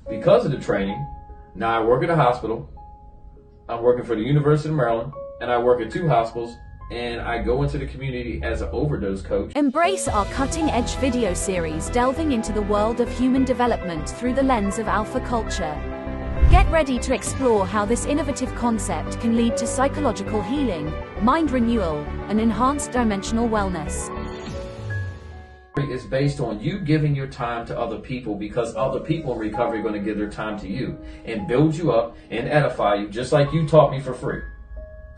because of the training, now I work at a hospital. I'm working for the University of Maryland, and I work at 2 hospitals, and I go into the community as an overdose coach. Embrace our cutting-edge video series delving into the world of human development through the lens of alpha culture. Get ready to explore how this innovative concept can lead to psychological healing, mind renewal, and enhanced dimensional wellness. It's based on you giving your time to other people, because other people in recovery are going to give their time to you and build you up and edify you, just like you taught me for free.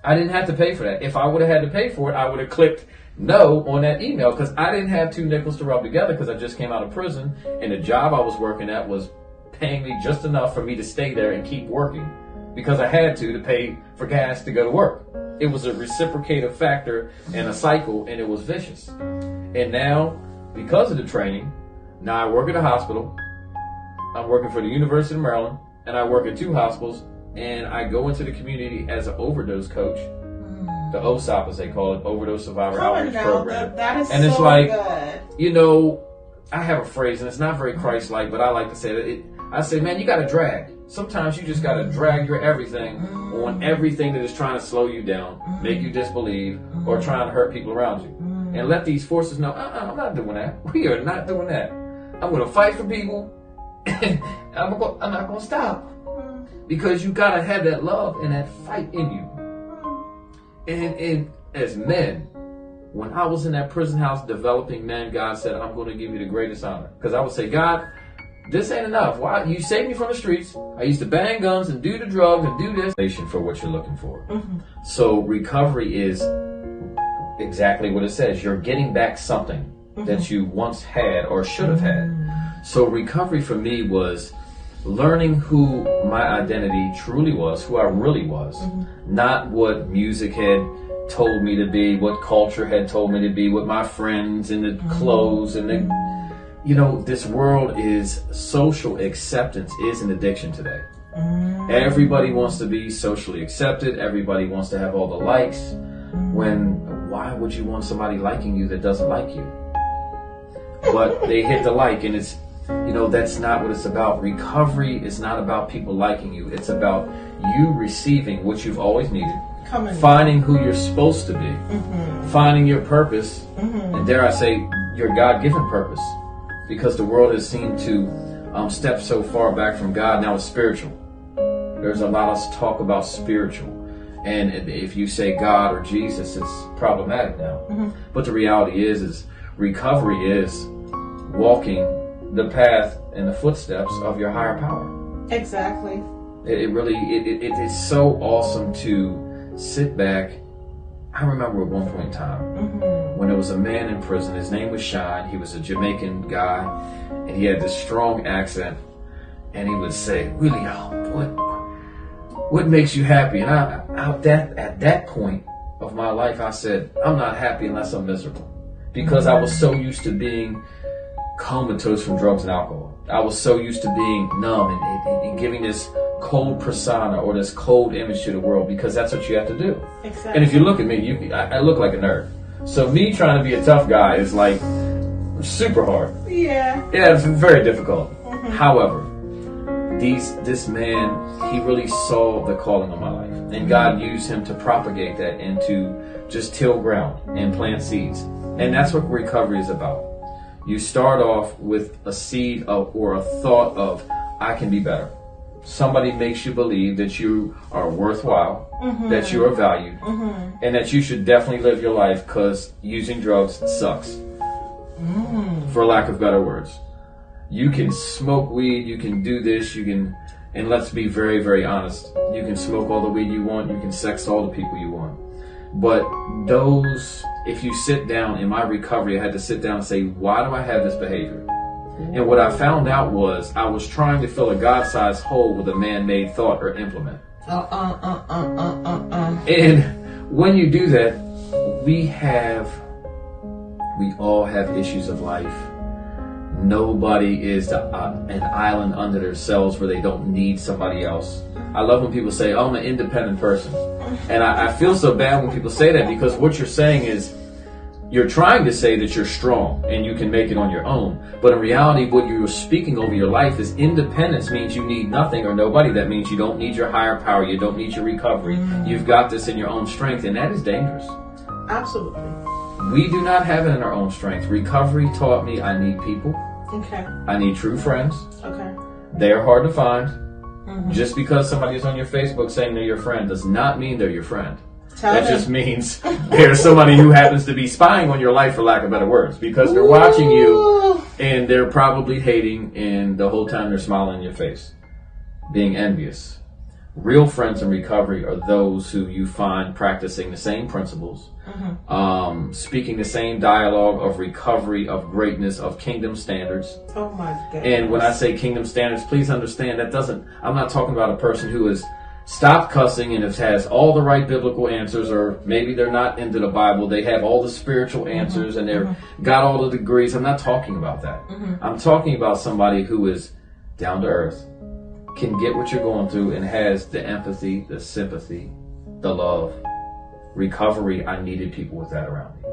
I didn't have to pay for that. If I would have had to pay for it, I would have clicked no on that email, because I didn't have 2 nickels to rub together, because I just came out of prison and the job I was working at was paying me just enough for me to stay there and keep working, because I had to pay for gas to go to work. It was a reciprocative factor and a cycle, and it was vicious. And now, because of the training, now I work at a hospital. I'm working for the University of Maryland, and I work at 2 hospitals, and I go into the community as an overdose coach. The OSOP, as they call it, Overdose Survivor Outreach Program. That is and so it's like, good. You know, I have a phrase, and it's not very Christ-like, but I like to say that I say, man, you got to drag. Sometimes you just got to drag your everything on everything that is trying to slow you down, make you disbelieve, or trying to hurt people around you. And let these forces know, I'm not doing that. We are not doing that. I'm going to fight for people, and I'm not going to stop. Because you got to have that love and that fight in you. And as men, when I was in that prison house developing men, God said, I'm going to give you the greatest honor. Because I would say, God, this ain't enough. Why? You saved me from the streets. I used to bang guns and do the drugs and do this. For what you're looking for. So recovery is exactly what it says. You're getting back something that you once had or should have had. So recovery for me was learning who my identity truly was, who I really was, not what music had told me to be, what culture had told me to be, what my friends and the clothes and the, you know, this world is, social acceptance is an addiction today. Everybody wants to be socially accepted. Everybody wants to have all the likes. Why would you want somebody liking you that doesn't like you? But they hit the like, and it's, you know, that's not what it's about. Recovery is not about people liking you. It's about you receiving what you've always needed, finding who you're supposed to be, finding your purpose, and dare I say, your God-given purpose. Because the world has seemed to step so far back from God, now it's spiritual. There's a lot of talk about spiritual. And if you say God or Jesus, it's problematic now. But the reality is recovery is walking the path and the footsteps of your higher power. Exactly. It is so awesome to sit back. I remember at one point in time when there was a man in prison. His name was Shine. He was a Jamaican guy, and he had this strong accent. And he would say, "Willie, what makes you happy?" And at that point of my life, I said, "I'm not happy unless I'm miserable," because I was so used to being comatose from drugs and alcohol. I was so used to being numb and giving this cold persona or this cold image to the world, because that's what you have to do. Exactly. And if you look at me, I look like a nerd. So me trying to be a tough guy is like super hard. Yeah, it's very difficult. However, this man, he really saw the calling of my life, and God used him to propagate that and to just till ground and plant seeds. And that's what recovery is about. You start off with a seed of, or a thought of, I can be better. Somebody makes you believe that you are worthwhile, that you are valued, and that you should definitely live your life, because using drugs sucks, for lack of better words. You can smoke weed, you can do this, you can, and let's be very, very honest, you can smoke all the weed you want, you can sex all the people you want. But those, if you sit down, in my recovery, I had to sit down and say, why do I have this behavior? And what I found out was I was trying to fill a God-sized hole with a man-made thought or implement. And when you do that, we all have issues of life. Nobody is an island unto themselves where they don't need somebody else. I love when people say, oh, I'm an independent person. And I feel so bad when people say that, because what you're saying is, you're trying to say that you're strong and you can make it on your own. But in reality, what you're speaking over your life is independence means you need nothing or nobody. That means you don't need your higher power. You don't need your recovery. You've got this in your own strength, and that is dangerous. Absolutely. We do not have it in our own strength. Recovery taught me I need people. Okay. I need true friends. Okay. They're hard to find. Just because somebody is on your Facebook saying they're your friend does not mean they're your friend. That just means there's somebody who happens to be spying on your life, for lack of better words, because they're watching you and they're probably hating, and the whole time they're smiling in your face, being envious. Real friends in recovery are those who you find practicing the same principles, speaking the same dialogue of recovery, of greatness, of kingdom standards. Oh my goodness. And when I say kingdom standards, please understand I'm not talking about a person who is stop cussing and has all the right biblical answers, or maybe they're not into the Bible. They have all the spiritual answers and they've got all the degrees. I'm not talking about that. I'm talking about somebody who is down to earth, can get what you're going through, and has the empathy, the sympathy, the love. Recovery, I needed people with that around me.